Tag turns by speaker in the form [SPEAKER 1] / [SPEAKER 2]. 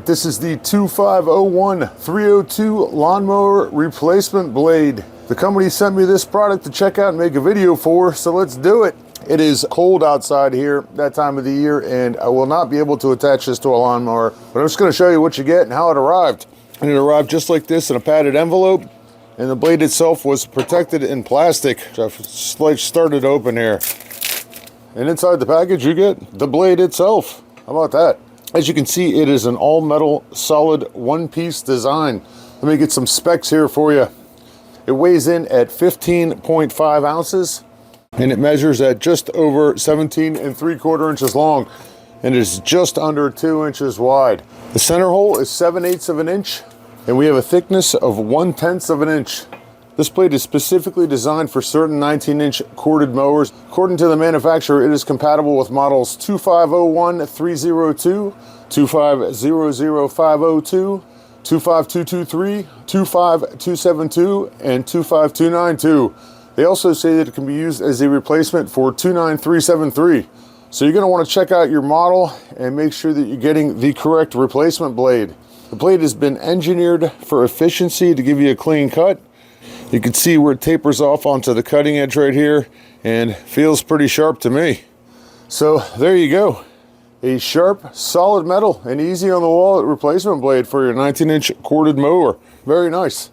[SPEAKER 1] This is the 2501-302 lawnmower replacement blade. The company sent me this product to check out and make a video for, so let's do it. It is cold outside here that time of the year, and I will not be able to attach this to a lawnmower, but I'm just going to show you what you get and how it arrived. And it arrived just like this in a padded envelope, and the blade itself was protected in plastic, which I've started open here. And inside the package you get the blade itself. How about that? As you can see, it is an all-metal solid one-piece design. Let me get some specs here for you. It weighs in at 15.5 ounces, and it measures at just over 17 3/4 inches long, and it is just under 2 inches wide. The center hole is 7/8 of an inch, and we have a thickness of 1/10 of an inch. This blade is specifically designed for certain 19-inch corded mowers. According to the manufacturer, it is compatible with models 2501-302, 2500-502, 25223, 25272, and 25292. They also say that it can be used as a replacement for 29373. So you're going to want to check out your model and make sure that you're getting the correct replacement blade. The blade has been engineered for efficiency to give you a clean cut. You can see where it tapers off onto the cutting edge right here and feels pretty sharp to me. So there you go. A sharp, solid metal and easy on the wallet replacement blade for your 19-inch corded mower. Very nice.